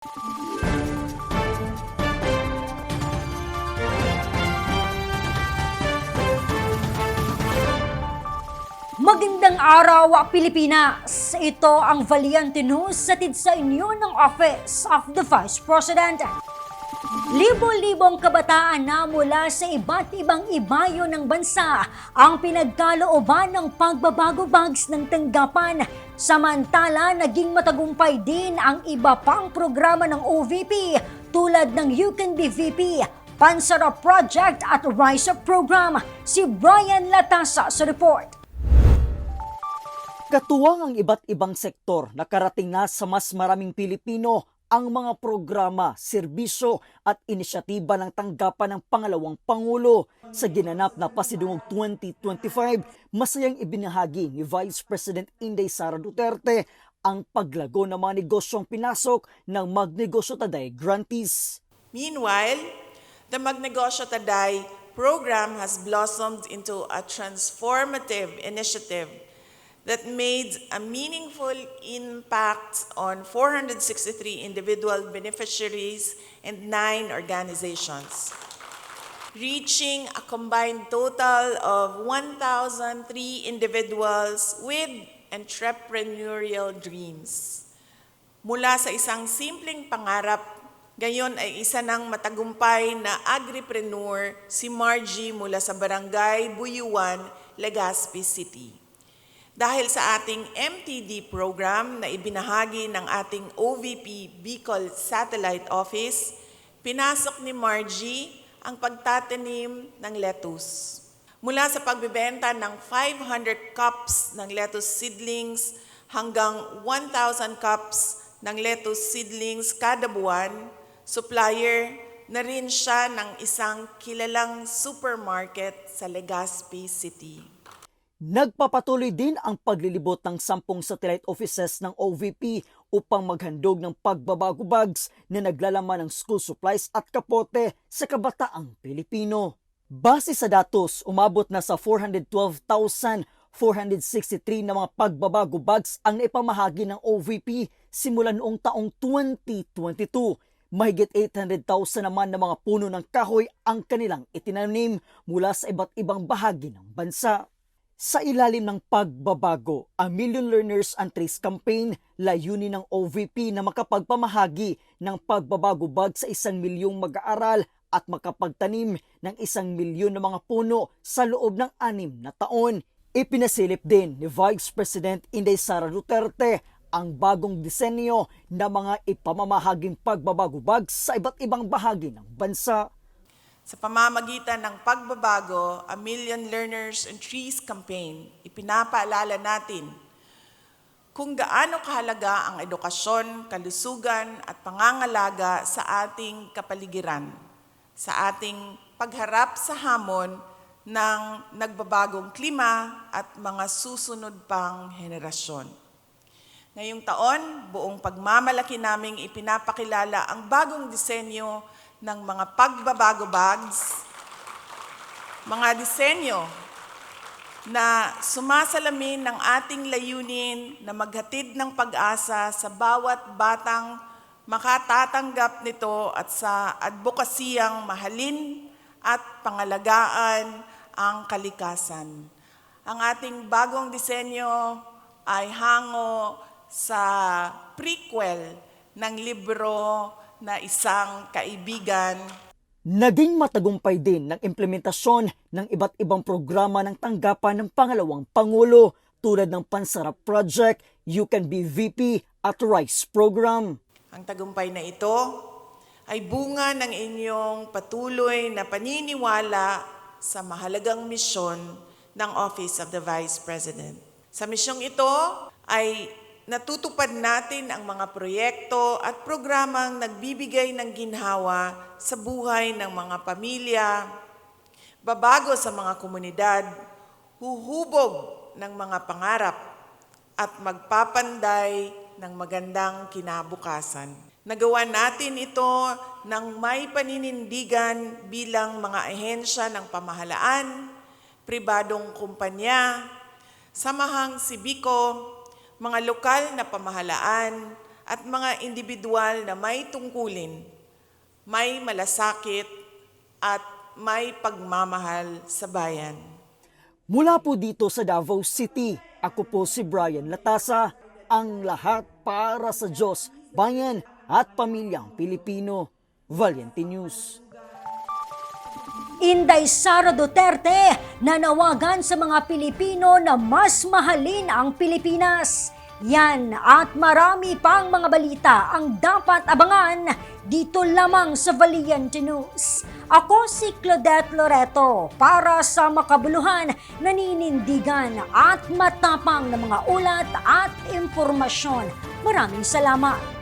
Magandang araw, Pilipinas! Ito ang Valiente News hatid sa inyo ng Office of the Vice President. Libo-libong kabataan na mula sa iba't ibang ibayo ng bansa ang pinagkalooban ng pagbabago bags ng tanggapan. Samantala, naging matagumpay din ang iba pang programa ng OVP tulad ng You Can Be VP, Pansarap Project at Rise Up Program. Si Brian Latasa sa report. Katuwang ang iba't ibang sektor na karating na sa mas maraming Pilipino ang mga programa, serbisyo at inisyatiba ng tanggapan ng pangalawang Pangulo. Sa ginanap na Pasidungog 2025, masayang ibinahagi ni Vice President Inday Sara Duterte ang paglago ng mga negosyong pinasok ng Magnegosyo Taday grantees. Meanwhile, the Magnegosyo Taday program has blossomed into a transformative initiative that made a meaningful impact on 463 individual beneficiaries and 9 organizations, reaching a combined total of 1,003 individuals with entrepreneurial dreams. Mula sa isang simpleng pangarap, gayon ay isa ng matagumpay na agripreneur si Margie mula sa Barangay Buyuan, Legazpi City. Dahil sa ating MTD program na ibinahagi ng ating OVP Bicol Satellite Office, pinasok ni Margie ang pagtatanim ng lettuce. Mula sa pagbebenta ng 500 cups ng lettuce seedlings hanggang 1,000 cups ng lettuce seedlings kada buwan, supplier na rin siya ng isang kilalang supermarket sa Legazpi City. Nagpapatuloy din ang paglilibot ng 10 satellite offices ng OVP upang maghandog ng pagbabago bags na naglalaman ng school supplies at kapote sa kabataang Pilipino. Base sa datos, umabot na sa 412,463 na mga pagbabago bags ang naipamahagi ng OVP simula noong taong 2022. Mahigit 800,000 naman na mga puno ng kahoy ang kanilang itinanim mula sa iba't ibang bahagi ng bansa. Sa ilalim ng pagbabago, ang Million Learners and Trees Campaign, layunin ng OVP na makapagpamahagi ng pagbabago bag sa 1 milyong mag-aaral at makapagtanim ng 1 milyon na mga puno sa loob ng 6 na taon. Ipinasilip din ni Vice President Inday Sara Duterte ang bagong disenyo na mga ipamamahaging pagbabago bags sa iba't ibang bahagi ng bansa. Sa pamamagitan ng pagbabago, a Million Learners and Trees Campaign, ipinapaalala natin kung gaano kahalaga ang edukasyon, kalusugan at pangangalaga sa ating kapaligiran, sa ating pagharap sa hamon ng nagbabagong klima at mga susunod pang henerasyon. Ngayong taon, buong pagmamalaki naming ipinapakilala ang bagong disenyo ng mga pagbabago bags, mga disenyo na sumasalamin ng ating layunin na maghatid ng pag-asa sa bawat batang makatatanggap nito at sa advokasiyang mahalin at pangalagaan ang kalikasan. Ang ating bagong disenyo ay hango sa prequel ng libro na Isang Kaibigan. Naging matagumpay din ng implementasyon ng iba't ibang programa ng tanggapan ng pangalawang Pangulo tulad ng Pansarap Project, You Can Be VP at Rise Program. Ang tagumpay na ito ay bunga ng inyong patuloy na paniniwala sa mahalagang misyon ng Office of the Vice President. Sa misyong ito ay natutupad natin ang mga proyekto at programang nagbibigay ng ginhawa sa buhay ng mga pamilya, babago sa mga komunidad, huhubog ng mga pangarap, at magpapanday ng magandang kinabukasan. Nagawa natin ito ng may paninindigan bilang mga ahensya ng pamahalaan, pribadong kumpanya, samahang sibiko, mga lokal na pamahalaan at mga individual na may tungkulin, may malasakit at may pagmamahal sa bayan. Mula po dito sa Davao City, ako po si Brian Latasa, ang lahat para sa Diyos, bayan at pamilyang Pilipino. Valiente News. Inday Sara Duterte nanawagan sa mga Pilipino na mas mahalin ang Pilipinas. Yan at marami pang mga balita ang dapat abangan dito lamang sa Valiente News. Ako si Claudette Loreto para sa makabuluhan, naninindigan at matapang na mga ulat at impormasyon. Maraming salamat.